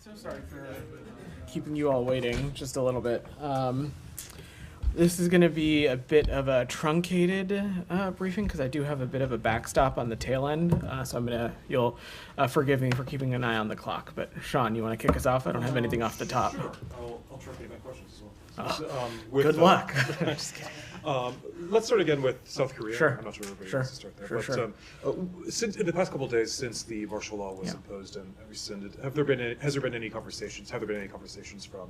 So sorry for keeping you all waiting just a little bit. This is going to be a bit of a truncated briefing because I do have a bit of a backstop on the tail end. So you'll forgive me for keeping an eye on the clock. But Sean, you want to kick us off? I don't have anything off the top. Sure. I'll truncate my questions as well. Good luck. Just kidding. Let's start again with South Korea. Sure. I'm not sure everybody Sure. wants to start there. Sure. Since in the past couple of days since the martial law was imposed and rescinded, has there been any conversations from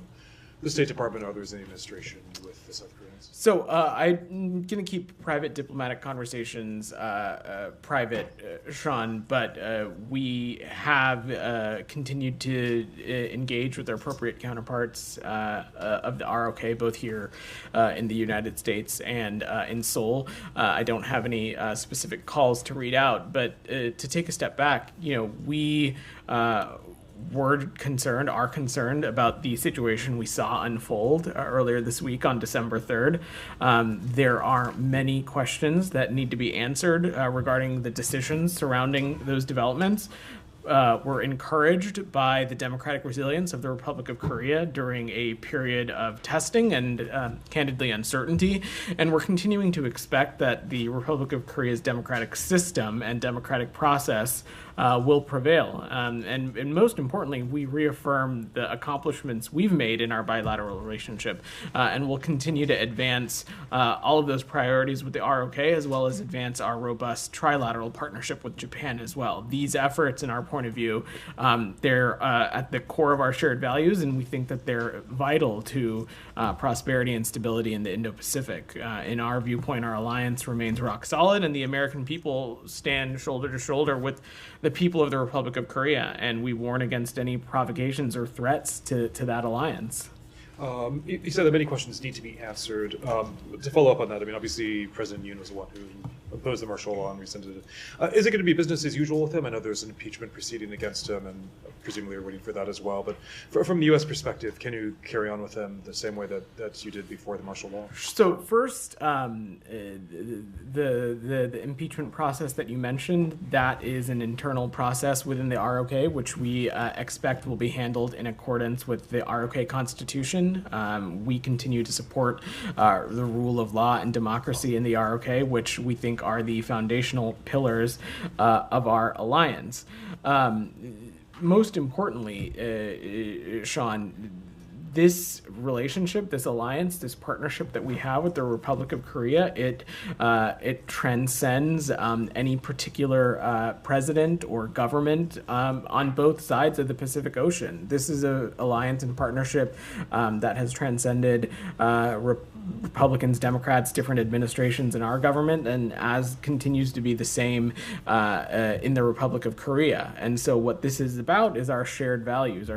the State Department or others in the administration with the South Koreans? So I'm going to keep private diplomatic conversations private, Sean, but we have continued to engage with our appropriate counterparts of the ROK, both here in the United States and in Seoul. I don't have any specific calls to read out, but to take a step back, we are concerned about the situation we saw unfold earlier this week on December 3rd. There are many questions that need to be answered regarding the decisions surrounding those developments. We're encouraged by the democratic resilience of the Republic of Korea during a period of testing and candidly uncertainty, and we're continuing to expect that the Republic of Korea's democratic system and democratic process will prevail. And most importantly, we reaffirm the accomplishments we've made in our bilateral relationship, and we'll continue to advance all of those priorities with the ROK, as well as advance our robust trilateral partnership with Japan as well. These efforts, in our point of view, they're at the core of our shared values, and we think that they're vital to prosperity and stability in the Indo-Pacific. In our viewpoint, our alliance remains rock solid, and the American people stand shoulder to shoulder with the people of the Republic of Korea, and we warn against any provocations or threats to that alliance. You said that many questions need to be answered. To follow up on that, obviously President Yoon was the one who opposed the martial law and rescinded it. Is it going to be business as usual with him? I know there's an impeachment proceeding against him, and presumably we're waiting for that as well. But from the U.S. perspective, can you carry on with him the same way that you did before the martial law? So first, the impeachment process that you mentioned, that is an internal process within the ROK, which we expect will be handled in accordance with the ROK Constitution. We continue to support the rule of law and democracy in the ROK, which we think are the foundational pillars of our alliance. Most importantly, Sean, this relationship, this alliance, this partnership that we have with the Republic of Korea, it transcends any particular president or government on both sides of the Pacific Ocean. This is an alliance and partnership that has transcended Republicans, Democrats, different administrations in our government, and as continues to be the same in the Republic of Korea. And so what this is about is our shared values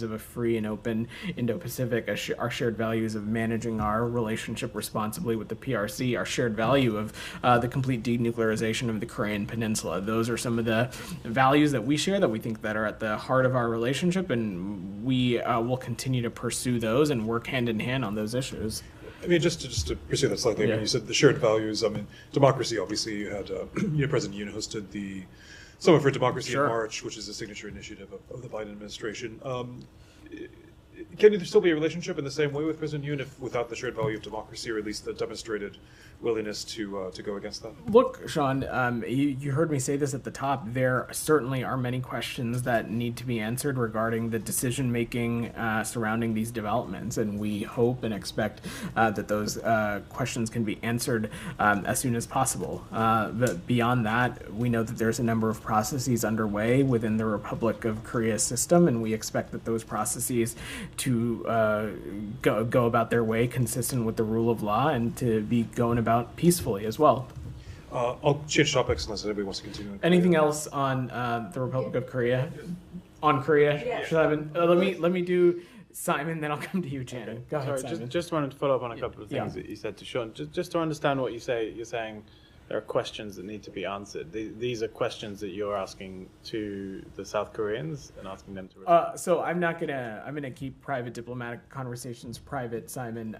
of a free and open Indo-Pacific, our shared values of managing our relationship responsibly with the PRC, our shared value of the complete denuclearization of the Korean Peninsula. Those are some of the values that we share that we think that are at the heart of our relationship, and we will continue to pursue those and work hand in hand on those issues. Just to pursue that slightly, you said the shared values. Democracy, obviously, you had President Yoon hosted the Summit for Democracy in March, which is a signature initiative of the Biden administration. Can there still be a relationship in the same way with President Yoon without the shared value of democracy, or at least the demonstrated willingness to go against that? Look, Sean, you heard me say this at the top. There certainly are many questions that need to be answered regarding the decision-making surrounding these developments, and we hope and expect that those questions can be answered as soon as possible. But beyond that, we know that there's a number of processes underway within the Republic of Korea system, and we expect that those processes to go about their way consistent with the rule of law and to be going about peacefully as well. I'll change topics unless anybody wants to continue. Anything else on the Republic of Korea? On Korea? Yeah. Let me do Simon, then I'll come to you, Channing. Go ahead, Simon. Just wanted to follow up on a couple of things that you said to Sean. Just to understand what you say, you're saying there are questions that need to be answered. These are questions that you're asking to the South Koreans and asking them to respond. So I'm gonna keep private diplomatic conversations private, Simon.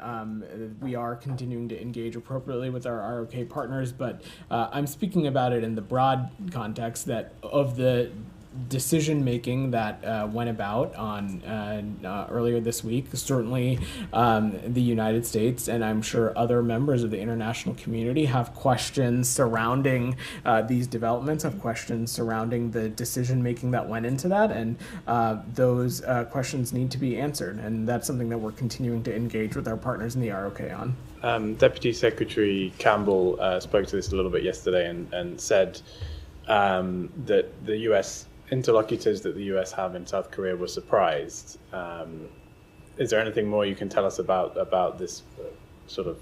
We are continuing to engage appropriately with our ROK partners, but I'm speaking about it in the broad context that of the decision-making that went about on earlier this week. Certainly the United States, and I'm sure other members of the international community, have questions surrounding these developments, have questions surrounding the decision-making that went into that, and those questions need to be answered, and that's something that we're continuing to engage with our partners in the ROK on. Deputy Secretary Campbell spoke to this a little bit yesterday and said that the U.S. interlocutors that the U.S. have in South Korea were surprised. Is there anything more you can tell us about this sort of?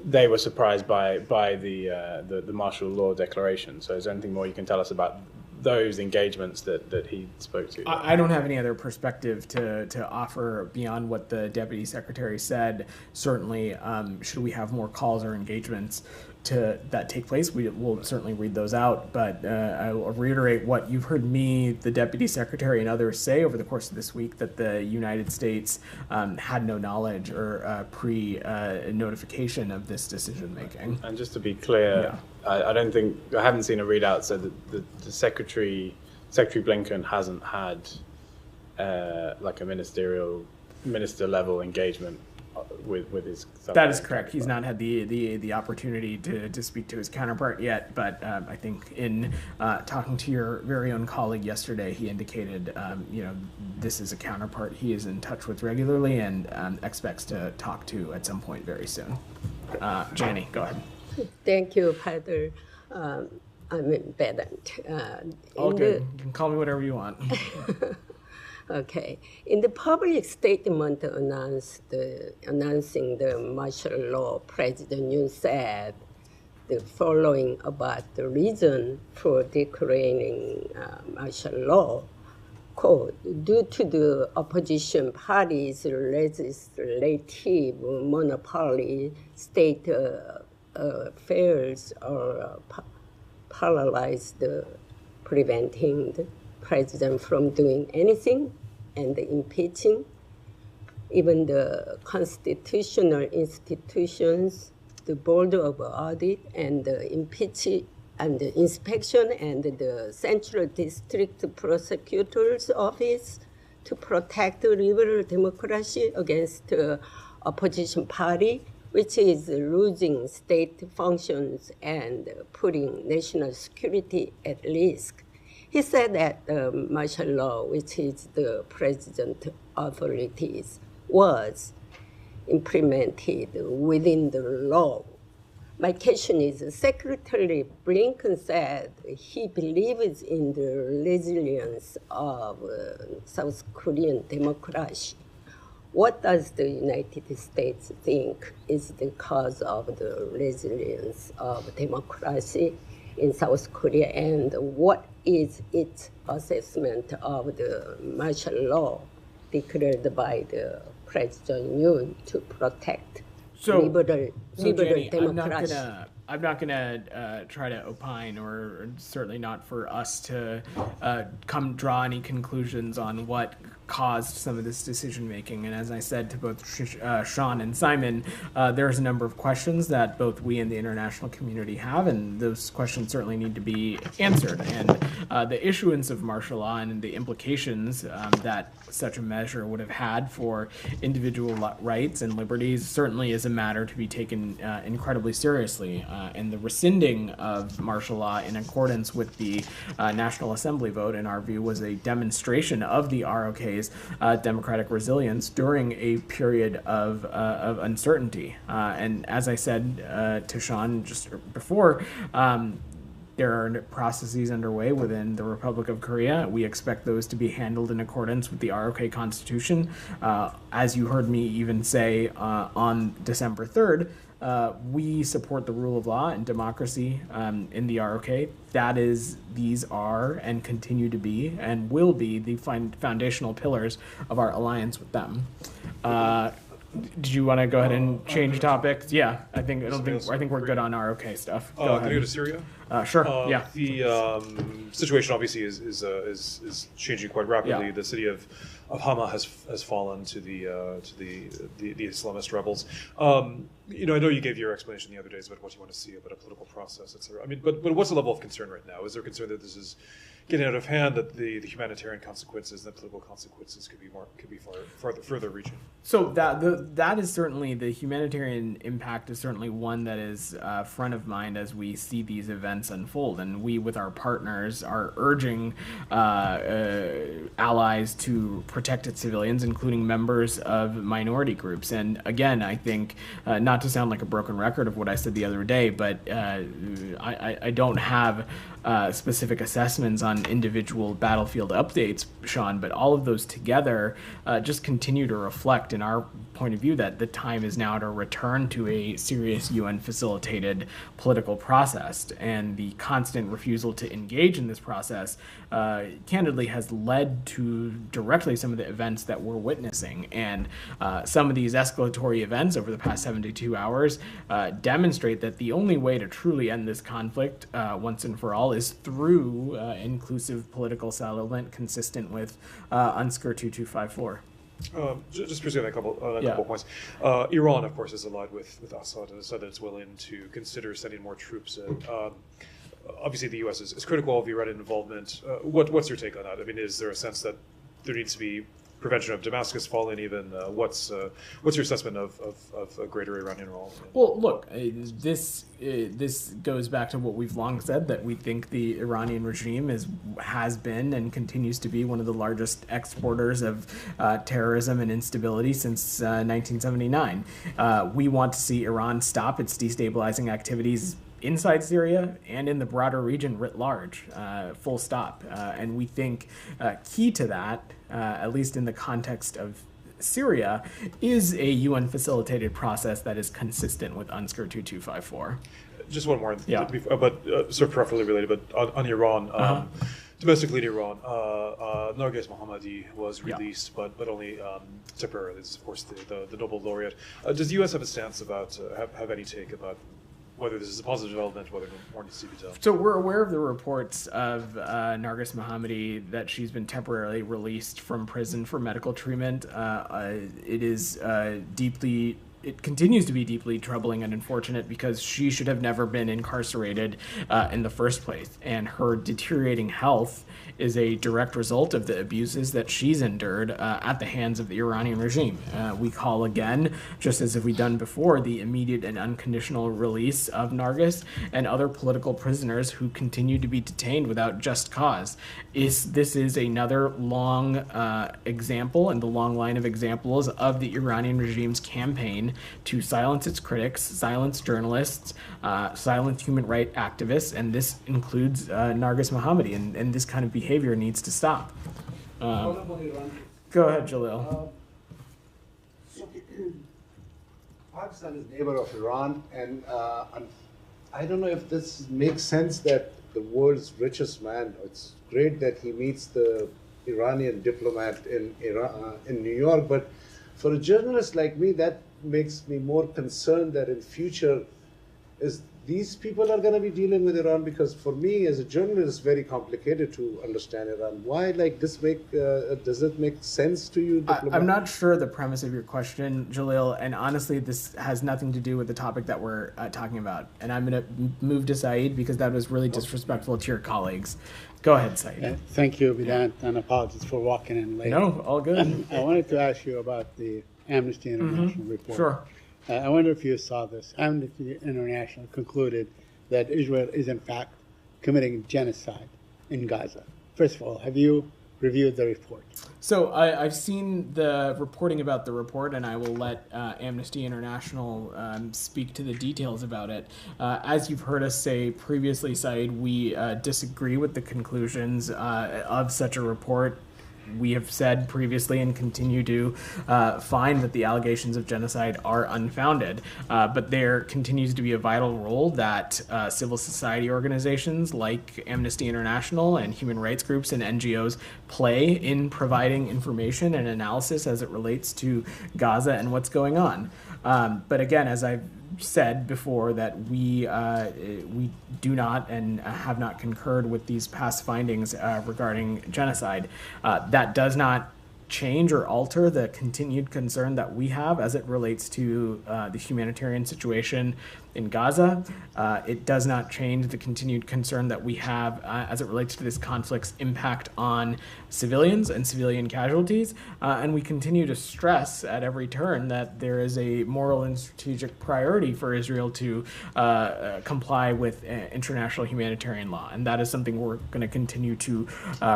They were surprised by the martial law declaration. So is there anything more you can tell us about those engagements that he spoke to? I don't have any other perspective to offer beyond what the Deputy Secretary said. Certainly, should we have more calls or engagements that take place, we will certainly read those out. But I will reiterate what you've heard me, the Deputy Secretary, and others say over the course of this week, that the United States had no knowledge or pre-notification of this decision making. And just to be clear, I haven't seen a readout so that the Secretary Blinken hasn't had like a minister level engagement with his. That is correct. He's not had the opportunity to speak to his counterpart yet, but I think in talking to your very own colleague yesterday, he indicated this is a counterpart he is in touch with regularly and expects to talk to at some point very soon. Janie, go ahead. Thank you, Father. I mean, Bedant. All good. You can call me whatever you want. Okay. In the public statement announcing the martial law, President Yoon said the following about the reason for declaring martial law. Quote, due to the opposition party's legislative monopoly, state affairs are paralyzed, preventing the president from doing anything and impeaching. Even the constitutional institutions, the Board of Audit and the inspection and the Central District Prosecutor's Office to protect liberal democracy against the opposition party, which is losing state functions and putting national security at risk. He said that the martial law, which is the president authorities, was implemented within the law. My question is, Secretary Blinken said he believes in the resilience of South Korean democracy. What does the United States think is the cause of the resilience of democracy in South Korea, and what is its assessment of the martial law declared by the President Yoon to protect liberal democracy? I'm not gonna try to opine, or certainly not for us to draw any conclusions on what caused some of this decision making. And as I said to both Sean and Simon, there's a number of questions that both we and the international community have, and those questions certainly need to be answered. And the issuance of martial law and the implications that such a measure would have had for individual rights and liberties certainly is a matter to be taken incredibly seriously. And the rescinding of martial law in accordance with the National Assembly vote, in our view, was a demonstration of the ROK's democratic resilience during a period of uncertainty. And as I said to Sean just before, there are processes underway within the Republic of Korea. We expect those to be handled in accordance with the ROK Constitution. As you heard me even say on December 3rd, we support the rule of law and democracy in the ROK. These are and continue to be and will be the foundational pillars of our alliance with them. Did you want to go ahead and change topics? Yeah, I think we're good on ROK stuff. Can I go to Syria? Sure. Yeah. The situation obviously is changing quite rapidly. Yeah. The city of Hama has fallen to the Islamist rebels. I know you gave your explanation the other days about what you want to see about a political process, etc. I mean, but what's the level of concern right now? Is there concern that this is getting out of hand, that the humanitarian consequences and the political consequences could be further reaching? So that is certainly, the humanitarian impact is certainly one that is front of mind as we see these events unfold, and we, with our partners, are urging allies to protect its civilians, including members of minority groups. And again, I think, not to sound like a broken record of what I said the other day, but I don't have specific assessments on individual battlefield updates, Sean, but all of those together just continue to reflect, in our point of view, that the time is now to return to a serious UN-facilitated political process. And the constant refusal to engage in this process, candidly, has led to directly some of the events that we're witnessing. And some of these escalatory events over the past 72 hours demonstrate that the only way to truly end this conflict once and for all is through inclusive political settlement consistent with UNSCR 2254. Just pursuing a couple points. Iran, of course, is allied with Assad and has said that it's willing to consider sending more troops in. Obviously, the U.S. is critical of Iranian involvement. What's your take on that? I mean, is there a sense that there needs to be prevention of Damascus falling? Even what's your assessment of a greater Iranian role? Well, look, this goes back to what we've long said, that we think the Iranian regime has been and continues to be one of the largest exporters of terrorism and instability since 1979. We want to see Iran stop its destabilizing activities inside Syria and in the broader region writ large, full stop. And we think key to that, at least in the context of Syria, is a UN-facilitated process that is consistent with UNSCR 2254. Just one more, Yeah. but sort of peripherally related, but on Iran, domestically in Iran, Narges Mohammadi was released, but only temporarily. This is, of course, the Nobel laureate. Does the U.S. have a stance about, have any take about whether this is a positive development, whether more needs to be done? So we're aware of the reports of Narges Mohammadi, that she's been temporarily released from prison for medical treatment. It continues to be deeply troubling and unfortunate, because she should have never been incarcerated in the first place. And her deteriorating health is a direct result of the abuses that she's endured at the hands of the Iranian regime. We call again, just as if we've done before, the immediate and unconditional release of Narges and other political prisoners who continue to be detained without just cause. This is another long example in the long line of examples of the Iranian regime's campaign to silence its critics, silence journalists, silence human rights activists, and this includes Narges Mohammadi, and this kind of behavior needs to stop. Go ahead, Jalil. Pakistan is neighbor of Iran, and I don't know if this makes sense that the world's richest man, it's great that he meets the Iranian diplomat in New York, but for a journalist like me, that makes me more concerned that in future these people are going to be dealing with Iran, because for me as a journalist it's very complicated to understand Iran. Why does it make sense to you? I'm not sure the premise of your question, Jalil, and honestly this has nothing to do with the topic that we're talking about, and I'm going to move to Saeed because that was really disrespectful to your colleagues. Go ahead, Saeed. Thank you, Vedant, and apologies for walking in late. No, all good. I wanted to ask you about the Amnesty International report. Sure. I wonder if you saw this. Amnesty International concluded that Israel is in fact committing genocide in Gaza. First of all, have you reviewed the report? So I've seen the reporting about the report, and I will let Amnesty International speak to the details about it. As you've heard us say previously, Saeed, we disagree with the conclusions of such a report. We have said previously and continue to find that the allegations of genocide are unfounded, but there continues to be a vital role that civil society organizations like Amnesty International and human rights groups and NGOs play in providing information and analysis as it relates to Gaza and what's going on. But again, as I've said before that we do not and have not concurred with these past findings regarding genocide. That does not change or alter the continued concern that we have as it relates to the humanitarian situation in Gaza. It does not change the continued concern that we have as it relates to this conflict's impact on civilians and civilian casualties. And we continue to stress at every turn that there is a moral and strategic priority for Israel to comply with international humanitarian law. And that is something we're going to continue to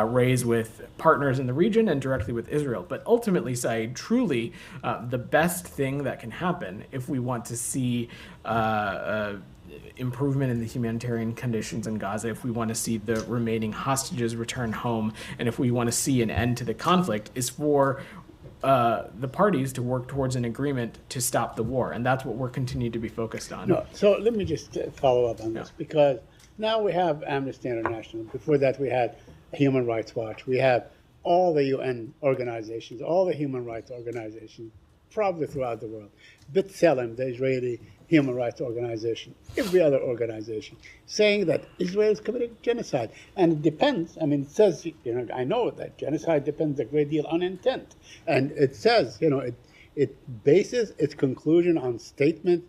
raise with partners in the region and directly with Israel. But ultimately, Saeed, truly the best thing that can happen if we want to see improvement in the humanitarian conditions in Gaza, if we want to see the remaining hostages return home, and if we want to see an end to the conflict, is for the parties to work towards an agreement to stop the war. And that's what we're continuing to be focused on. No, so let me just follow up on this, because now we have Amnesty International. Before that, we had Human Rights Watch. We have all the UN organizations, all the human rights organizations, probably throughout the world. B'Tselem, the Israeli human rights organization, every other organization, saying that Israel is committing genocide. And it depends, I mean, it says, I know that genocide depends a great deal on intent. And it says, it bases its conclusion on statements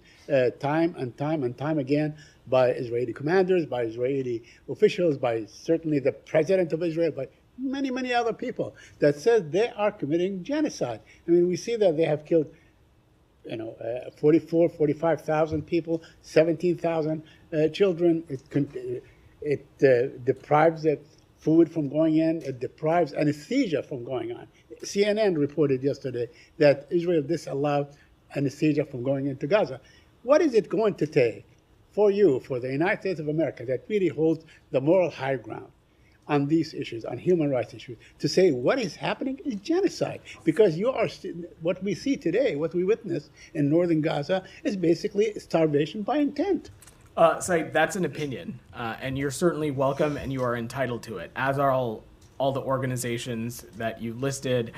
time and time again by Israeli commanders, by Israeli officials, by certainly the president of Israel, by many other people, that says they are committing genocide. I mean, we see that they have killed 45,000 people, 17,000 children. It deprives it food from going in. It deprives anesthesia from going on. CNN reported yesterday that Israel disallowed anesthesia from going into Gaza. What is it going to take for you, for the United States of America, that really holds the moral high ground on these issues, on human rights issues, to say what is happening is genocide? Because what we see today, what we witness in northern Gaza, is basically starvation by intent. So that's an opinion, and you're certainly welcome, and you are entitled to it, as are all the organizations that you listed.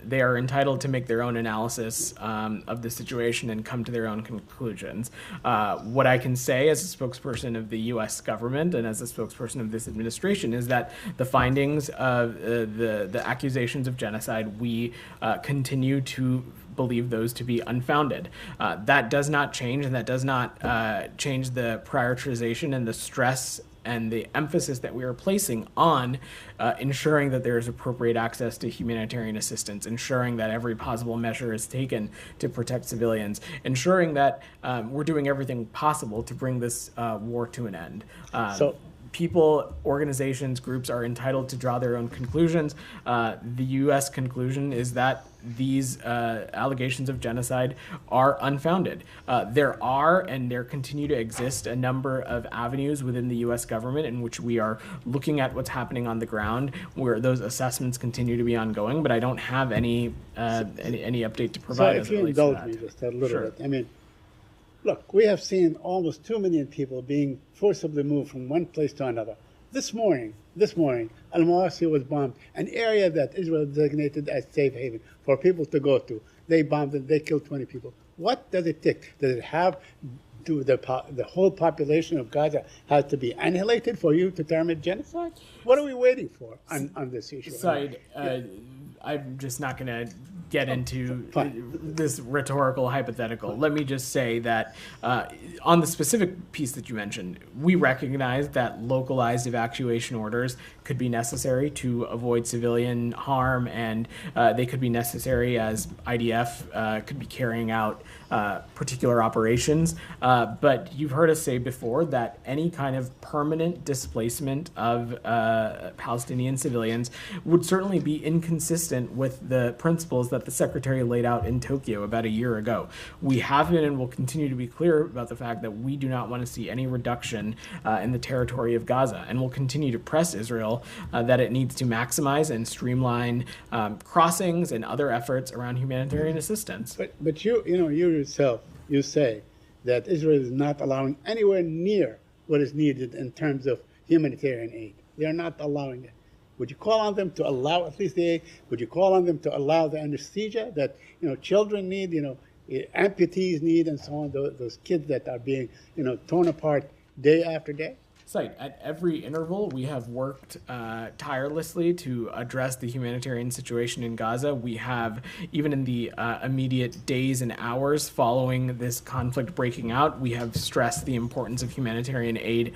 They are entitled to make their own analysis of the situation and come to their own conclusions. What I can say as a spokesperson of the U.S. government and as a spokesperson of this administration is that the findings of the accusations of genocide, we continue to believe those to be unfounded. That does not change, and that does not change the prioritization and the stress and the emphasis that we are placing on ensuring that there is appropriate access to humanitarian assistance, ensuring that every possible measure is taken to protect civilians, ensuring that we're doing everything possible to bring this war to an end. People, organizations, groups are entitled to draw their own conclusions. The U.S. conclusion is that these allegations of genocide are unfounded. There are, and there continue to exist, a number of avenues within the U.S. government in which we are looking at what's happening on the ground, where those assessments continue to be ongoing, but I don't have any update to provide. So if you indulge me just a little bit, I mean, look, we have seen almost 2 million people being forcibly moved from one place to another. This morning, Al-Mawasi was bombed, an area that Israel designated as safe haven for people to go to. They bombed it, they killed 20 people. What does it take? Does it have to the whole population of Gaza has to be annihilated for you to term it genocide? What are we waiting for on this issue? Saeed, I'm just not going to get into this rhetorical hypothetical. Let me just say that on the specific piece that you mentioned, we recognize that localized evacuation orders could be necessary to avoid civilian harm, and they could be necessary as IDF could be carrying out particular operations. But you've heard us say before that any kind of permanent displacement of Palestinian civilians would certainly be inconsistent with the principles that the Secretary laid out in Tokyo about a year ago. We have been and will continue to be clear about the fact that we do not want to see any reduction in the territory of Gaza, and we'll continue to press Israel that it needs to maximize and streamline crossings and other efforts around humanitarian assistance. But you yourself, you say that Israel is not allowing anywhere near what is needed in terms of humanitarian aid. They are not allowing it. Would you call on them to allow at least the aid? Would you call on them to allow the anesthesia that children need? amputees need, and so on, those kids that are being, torn apart day after day? Site. At every interval, we have worked tirelessly to address the humanitarian situation in Gaza. We have, even in the immediate days and hours following this conflict breaking out, we have stressed the importance of humanitarian aid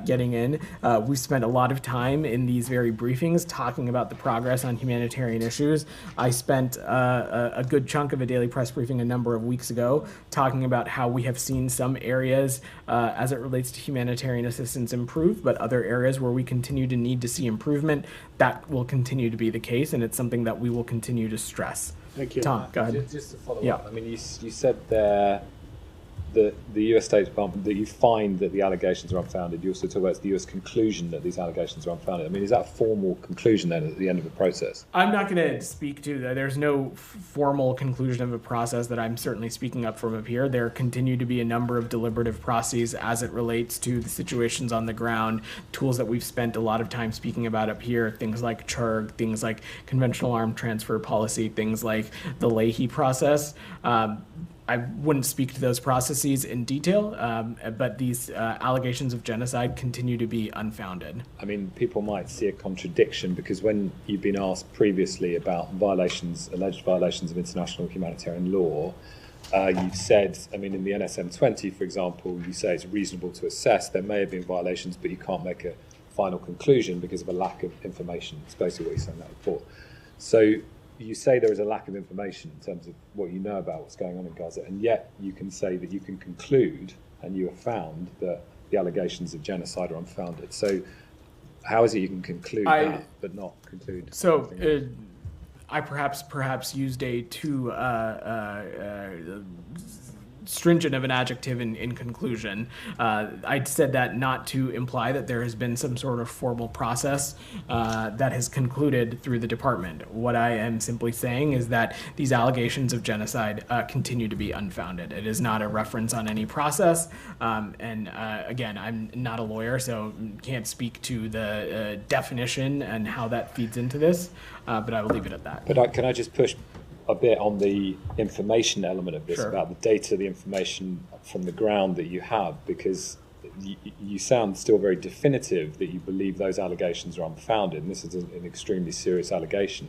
getting in. We've spent a lot of time in these very briefings talking about the progress on humanitarian issues. I spent a good chunk of a daily press briefing a number of weeks ago talking about how we have seen some areas as it relates to humanitarian assistance improve, but other areas where we continue to need to see improvement, that will continue to be the case, and it's something that we will continue to stress. Thank you. Tom, go ahead. Just to follow Yeah. up, I mean, you said there that the US State Department, that you find that the allegations are unfounded. You also talk about the US conclusion that these allegations are unfounded. I mean, is that a formal conclusion then at the end of the process? I'm not going to speak to that. There's no formal conclusion of a process that I'm certainly speaking up from up here. There continue to be a number of deliberative processes as it relates to the situations on the ground, tools that we've spent a lot of time speaking about up here, things like CHURG, things like conventional arm transfer policy, things like the Leahy process. I wouldn't speak to those processes in detail, but these allegations of genocide continue to be unfounded. I mean, people might see a contradiction because when you've been asked previously about alleged violations of international humanitarian law, you've said, I mean, in the NSM 20, for example, you say it's reasonable to assess there may have been violations, but you can't make a final conclusion because of a lack of information. It's basically what you say in that report. So you say there is a lack of information in terms of what you know about what's going on in Gaza, and yet you can say that you can conclude, and you have found, that the allegations of genocide are unfounded. So how is it you can conclude that, but not conclude? So I perhaps used a too stringent of an adjective in conclusion. I said that not to imply that there has been some sort of formal process that has concluded through the department. What I am simply saying is that these allegations of genocide continue to be unfounded. It is not a reference on any process. Again, I'm not a lawyer, so can't speak to the definition and how that feeds into this, but I will leave it at that. But can I just push a bit on the information element of this, Sure. about the data, the information from the ground that you have, because you sound still very definitive that you believe those allegations are unfounded, and this is an extremely serious allegation.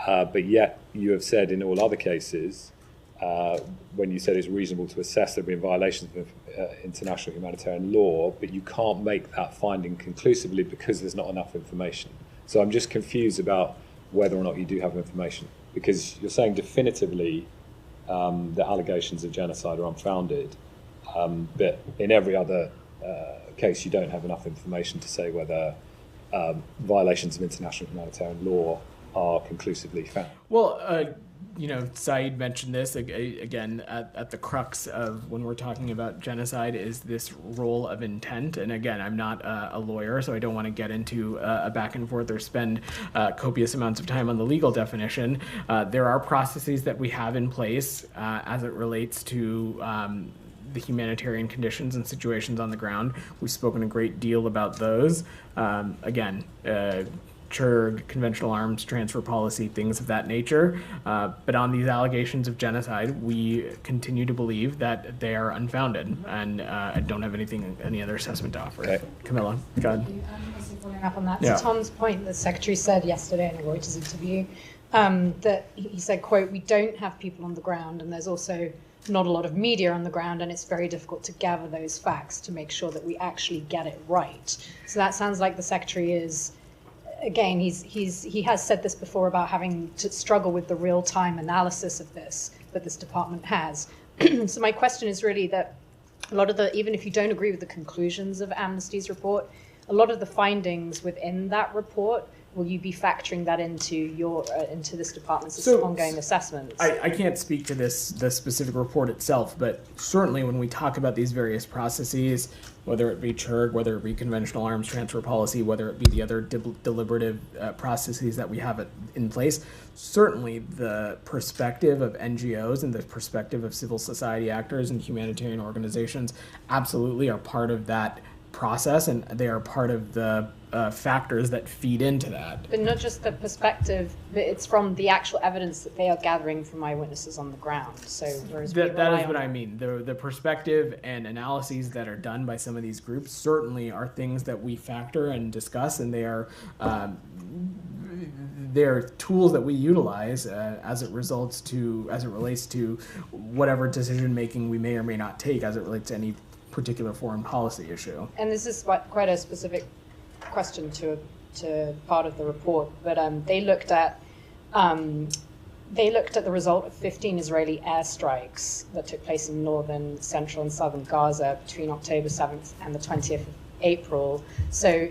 But yet you have said in all other cases, when you said it's reasonable to assess there have been violations of international humanitarian law, but you can't make that finding conclusively because there's not enough information. So I'm just confused about whether or not you do have information, because you're saying definitively that allegations of genocide are unfounded, but in every other case you don't have enough information to say whether violations of international humanitarian law are conclusively found. Well, Saeed mentioned this again at the crux of when we're talking about genocide is this role of intent. And again, I'm not a lawyer, so I don't want to get into a back and forth or spend copious amounts of time on the legal definition. There are processes that we have in place as it relates to the humanitarian conditions and situations on the ground. We've spoken a great deal about those. CHURG, conventional arms transfer policy, things of that nature. But on these allegations of genocide, we continue to believe that they are unfounded, and I don't have any other assessment to offer. Okay. Camilla, go ahead. Also following up on that, Yeah. so Tom's point, the Secretary said yesterday in a Reuters interview that he said, quote, we don't have people on the ground, and there's also not a lot of media on the ground, and it's very difficult to gather those facts to make sure that we actually get it right. So that sounds like the Secretary is, again, he has said this before about having to struggle with the real-time analysis of this that this department has. So my question is really that a lot of even if you don't agree with the conclusions of Amnesty's report, a lot of the findings within that report, will you be factoring that into this department's ongoing assessments? I can't speak to the specific report itself, but certainly when we talk about these various processes, whether it be CHURG, whether it be conventional arms transfer policy, whether it be the other deliberative processes that we have in place, certainly the perspective of NGOs and the perspective of civil society actors and humanitarian organizations absolutely are part of that process, and they are part of the factors that feed into that. But not just the perspective, but it's from the actual evidence that they are gathering from eyewitnesses on the ground. So whereas That is what I mean. The perspective and analyses that are done by some of these groups certainly are things that we factor and discuss, and they're tools that we utilize as it relates to whatever decision making we may or may not take as it relates to any particular foreign policy issue. And this is quite a specific question to part of the report, but they looked at the result of 15 Israeli airstrikes that took place in northern, central, and southern Gaza between October 7th and the 20th of April. So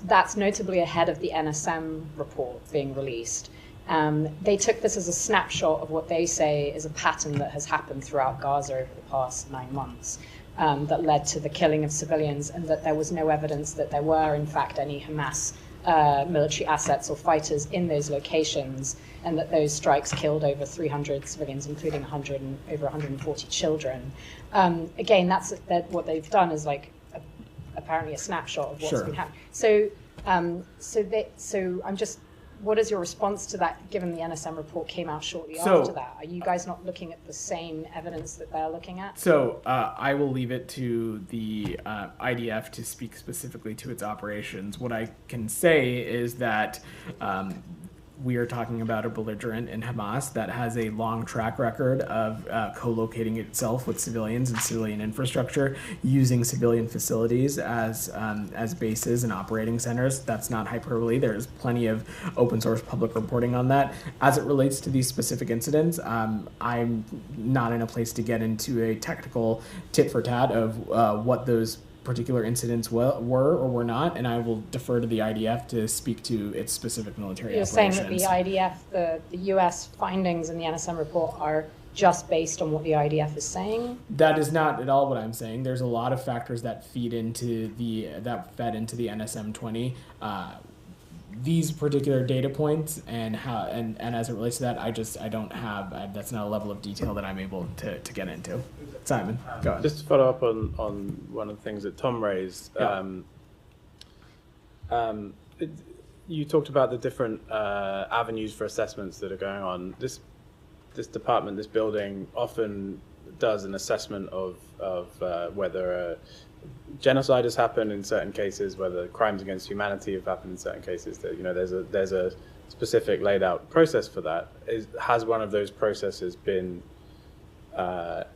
that's notably ahead of the NSM report being released. They took this as a snapshot of what they say is a pattern that has happened throughout Gaza over the past 9 months. That led to the killing of civilians, and that there was no evidence that there were, in fact, any Hamas military assets or fighters in those locations, and that those strikes killed over 300 civilians, including over 140 children. Again, that's what they've done is apparently a snapshot of what's been happening. So I'm just. What is your response to that, given the NSM report came out shortly after that? Are you guys not looking at the same evidence that they're looking at? So I will leave it to the IDF to speak specifically to its operations. What I can say is that we are talking about a belligerent in Hamas that has a long track record of co-locating itself with civilians and civilian infrastructure, using civilian facilities as bases and operating centers. That's not hyperbole. There's plenty of open source public reporting on that. As it relates to these specific incidents, I'm not in a place to get into a technical tit for tat of what those particular incidents were or were not, and I will defer to the IDF to speak to its specific military operations. You're saying that the IDF, the U.S. findings in the NSM report are just based on what the IDF is saying? That is not at all what I'm saying. There's a lot of factors that fed into the NSM 20. These particular data points and how and as it relates to that, I don't have that's not a level of detail that I'm able to get into. Simon, go ahead. Just to follow up on one of the things that Tom raised, you talked about the different avenues for assessments that are going on. This department, this building, often does an assessment of whether genocide has happened in certain cases, whether crimes against humanity have happened in certain cases. That there's a specific laid out process for that. Has one of those processes been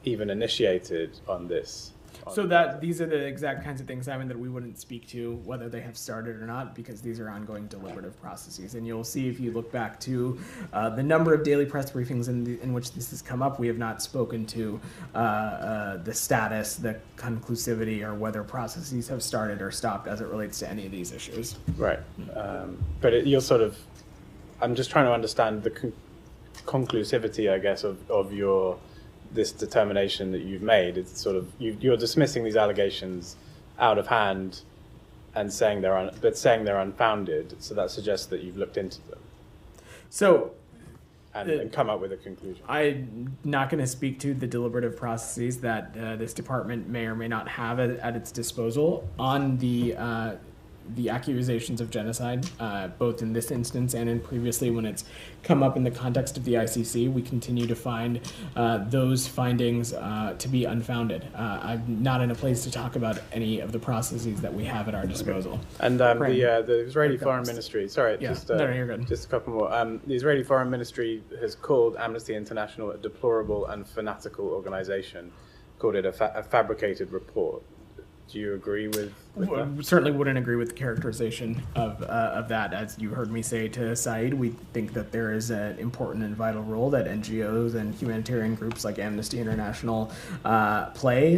even initiated on this? So these are the exact kinds of things, Simon, that we wouldn't speak to whether they have started or not, because these are ongoing deliberative processes. And you'll see if you look back to the number of daily press briefings in which this has come up, we have not spoken to the status, the conclusivity, or whether processes have started or stopped as it relates to any of these issues. Right. But you're I'm just trying to understand the conclusivity, I guess, of this determination that you've made. It's sort of you're dismissing these allegations out of hand and saying they're unfounded. So that suggests that you've looked into them. So. And come up with a conclusion. I'm not going to speak to the deliberative processes that this department may or may not have at its disposal on the accusations of genocide, both in this instance and in previously when it's come up in the context of the ICC. We continue to find those findings to be unfounded. I'm not in a place to talk about any of the processes that we have at our disposal. And the Israeli Foreign Ministry, sorry, yeah. just you're good. Just a couple more. The Israeli Foreign Ministry has called Amnesty International a deplorable and fanatical organization, called it a fabricated report. Do you agree with that? Certainly wouldn't agree with the characterization of that. As you heard me say to Saeed, we think that there is an important and vital role that NGOs and humanitarian groups like Amnesty International play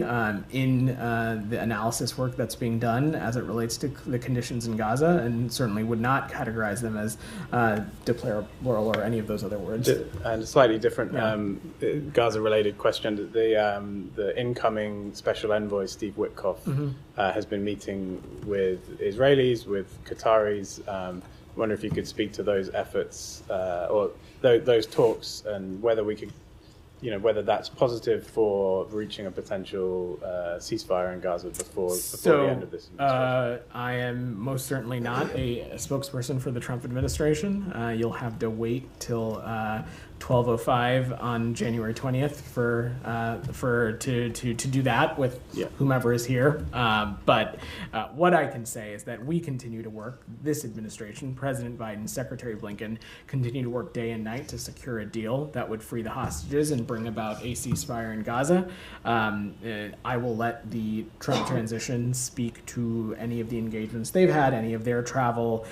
in the analysis work that's being done as it relates to the conditions in Gaza, and certainly would not categorize them as deplorable or any of those other words. And a slightly different Gaza-related question. The incoming Special Envoy, Steve Witkoff, has been meeting with Israelis, with Qataris. I wonder if you could speak to those efforts or those talks, and whether we could whether that's positive for reaching a potential ceasefire in Gaza before So, the end of this administration. I am most certainly not a spokesperson for the Trump administration. You'll have to wait till 12:05 on January 20th to do that with whomever is here. But what I can say is that we continue to work. This administration, President Biden, Secretary Blinken, continue to work day and night to secure a deal that would free the hostages and bring about a ceasefire in Gaza. I will let the Trump transition speak to any of the engagements they've had, any of their travel,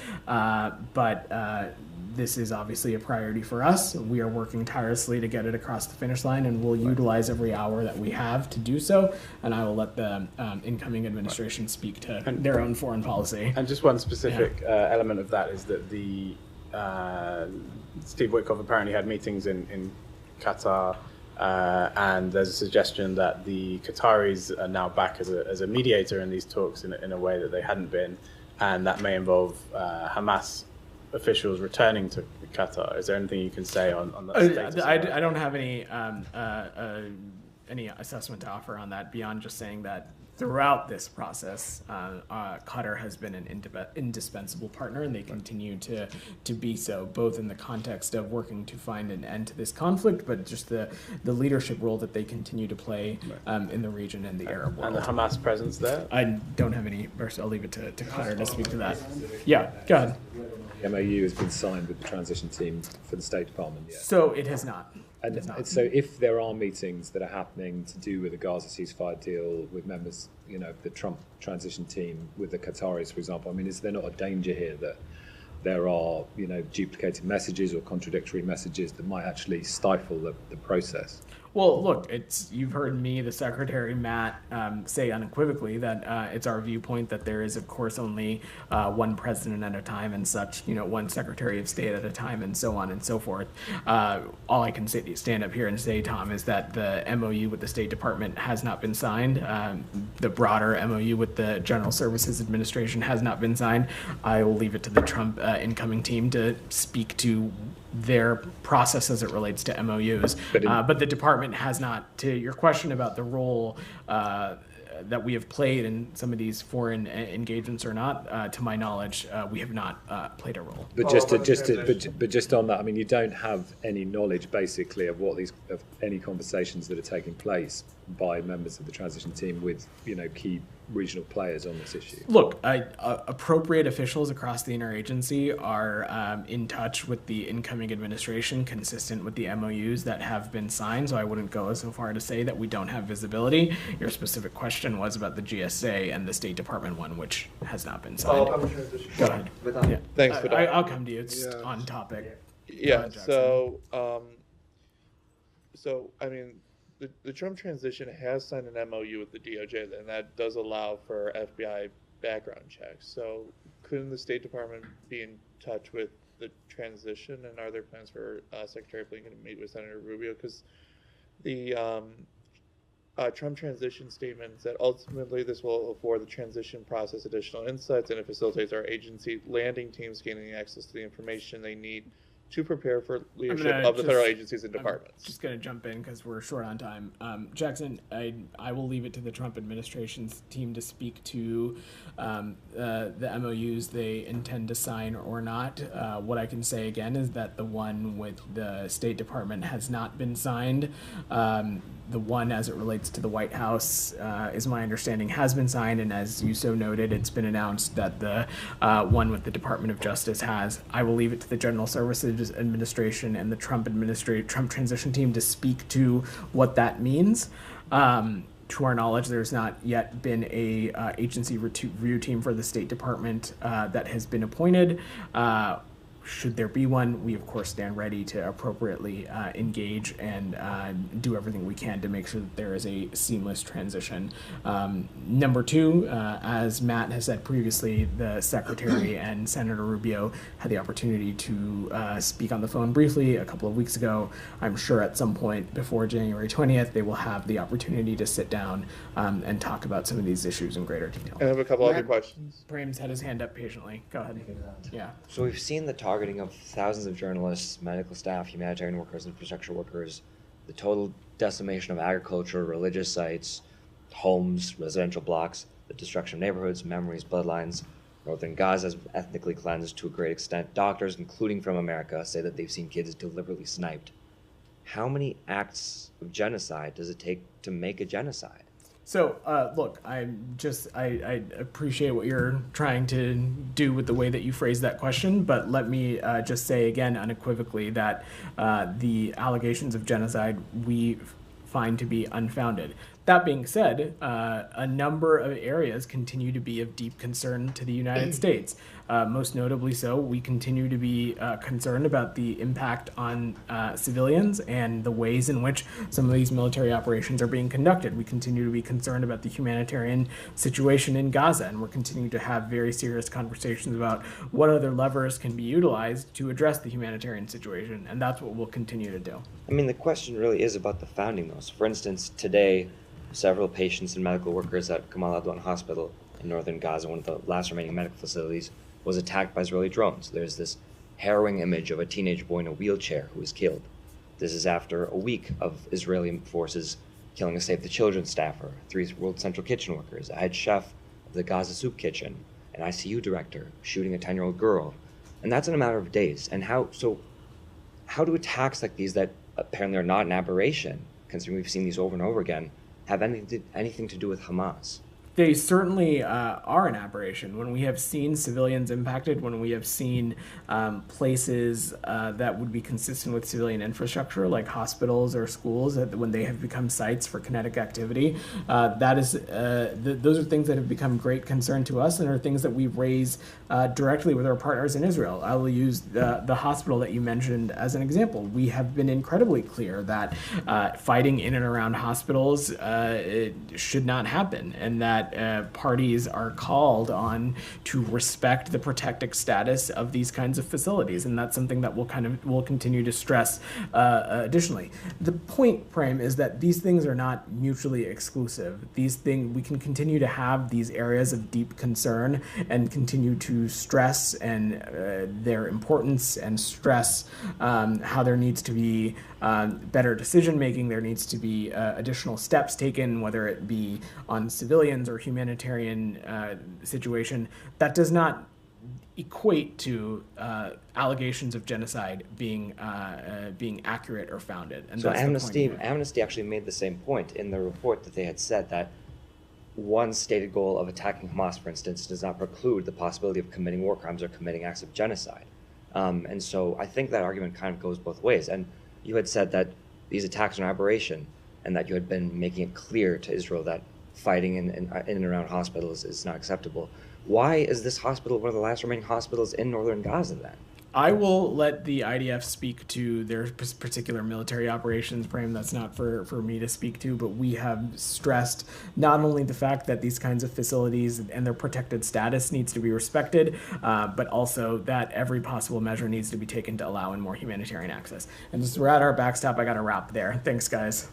but this is obviously a priority for us. We are working tirelessly to get it across the finish line, and we'll utilize every hour that we have to do so. And I will let the incoming administration speak to their own foreign policy. And just one specific element of that is that Steve Witkoff apparently had meetings in Qatar, and there's a suggestion that the Qataris are now back as a mediator in these talks in a way that they hadn't been, and that may involve Hamas officials returning to Qatar. Is there anything you can say on that status? I don't have any assessment to offer on that beyond just saying that throughout this process, Qatar has been an indispensable partner, and they continue to be so, both in the context of working to find an end to this conflict, but just the leadership role that they continue to play in the region and the Arab world. And the Hamas presence there? I don't have any, I'll leave it to Qatar to speak to that. Yeah, go ahead. The MOU has been signed with the transition team for the State Department yet? So it has not. And so if there are meetings that are happening to do with the Gaza ceasefire deal with members, of the Trump transition team with the Qataris, for example, I mean, is there not a danger here that there are, duplicated messages or contradictory messages that might actually stifle the process? Well, look, you've heard me, the Secretary, Matt, say unequivocally that it's our viewpoint that there is, of course, only one president at a time and such, one Secretary of State at a time and so on and so forth. All I can stand up here and say, Tom, is that the MOU with the State Department has not been signed. The broader MOU with the General Services Administration has not been signed. I will leave it to the Trump incoming team to speak to their process as it relates to MOUs. But the department has not, to your question about the role that we have played in some of these foreign engagements or not, to my knowledge, we have not played a role. But just on that, I mean, you don't have any knowledge basically of of any conversations that are taking place by members of the transition team with key regional players on this issue. Look, appropriate officials across the interagency are in touch with the incoming administration, consistent with the MOUs that have been signed. So I wouldn't go so far to say that we don't have visibility. Your specific question was about the GSA and the State Department one, which has not been signed. Go ahead. Yeah. Thanks, I'll come to you. It's on topic. Yeah. So I mean, the Trump transition has signed an MOU with the DOJ, and that does allow for FBI background checks. So couldn't the State Department be in touch with the transition, and are there plans for Secretary Blinken to meet with Senator Rubio? Because the Trump transition statement said ultimately this will afford the transition process additional insights, and it facilitates our agency landing teams gaining access to the information they need to prepare for leadership of the federal agencies and departments. I'm just going to jump in because we're short on time. Jackson, I will leave it to the Trump administration's team to speak to the MOUs they intend to sign or not. What I can say again is that the one with the State Department has not been signed. The one as it relates to the White House, is my understanding, has been signed, and as you so noted, it's been announced that the one with the Department of Justice has. I will leave it to the General Services Administration and the Trump transition team to speak to what that means. To our knowledge, there's not yet been a agency review team for the State Department that has been appointed. Should there be one, we of course stand ready to appropriately engage and do everything we can to make sure that there is a seamless transition. Number two, as Matt has said previously, the Secretary and Senator Rubio had the opportunity to speak on the phone briefly a couple of weeks ago. I'm sure at some point before January 20th, they will have the opportunity to sit down and talk about some of these issues in greater detail. I have a couple other questions. Praim's had his hand up patiently. Go ahead. Yeah. So we've seen the targeting of thousands of journalists, medical staff, humanitarian workers, infrastructure workers the total decimation of agriculture, religious sites, homes, residential blocks, the destruction of neighborhoods, memories, bloodlines. Northern Gaza is ethnically cleansed to a great extent. Doctors, including from America, say that they've seen kids deliberately sniped. How many acts of genocide does it take to make a genocide? So, look, I appreciate what you're trying to do with the way that you phrase that question, but let me just say again unequivocally that the allegations of genocide we find to be unfounded. That being said, a number of areas continue to be of deep concern to the United States. Most notably so, we continue to be concerned about the impact on civilians and the ways in which some of these military operations are being conducted. We continue to be concerned about the humanitarian situation in Gaza, and we're continuing to have very serious conversations about what other levers can be utilized to address the humanitarian situation, and that's what we'll continue to do. I mean, the question really is about the founding, though. So for instance, today, several patients and medical workers at Kamal Adwan Hospital in northern Gaza, one of the last remaining medical facilities, was attacked by Israeli drones. There's this harrowing image of a teenage boy in a wheelchair who was killed. This is after a week of Israeli forces killing a Save the Children staffer, 3 World Central Kitchen workers, a head chef of the Gaza Soup Kitchen, an ICU director shooting a 10-year-old girl. And that's in a matter of days. And how do attacks like these that apparently are not an aberration, considering we've seen these over and over again, have anything to do with Hamas? They certainly are an aberration. When we have seen civilians impacted, when we have seen places that would be consistent with civilian infrastructure, like hospitals or schools, when they have become sites for kinetic activity, those are things that have become great concern to us and are things that we raise directly with our partners in Israel. I will use the hospital that you mentioned as an example. We have been incredibly clear that fighting in and around hospitals it should not happen, and that parties are called on to respect the protected status of these kinds of facilities, and that's something that we'll continue to stress additionally. The point, Prem, is that these things are not mutually exclusive. We can continue to have these areas of deep concern and continue to stress and their importance and stress how there needs to be better decision making. There needs to be additional steps taken, whether it be on civilians or humanitarian situation. That does not equate to allegations of genocide being accurate or founded. And so that's Amnesty actually made the same point in the report, that they had said that one stated goal of attacking Hamas, for instance, does not preclude the possibility of committing war crimes or committing acts of genocide. And so I think that argument kind of goes both ways. And you had said that these attacks are an aberration, and that you had been making it clear to Israel that fighting in and around hospitals is not acceptable. Why is this hospital one of the last remaining hospitals in northern Gaza then? I will let the IDF speak to their particular military operations, Prem. That's not for me to speak to, but we have stressed not only the fact that these kinds of facilities and their protected status needs to be respected, but also that every possible measure needs to be taken to allow in more humanitarian access. And since we're at our backstop, I got to wrap there. Thanks, guys.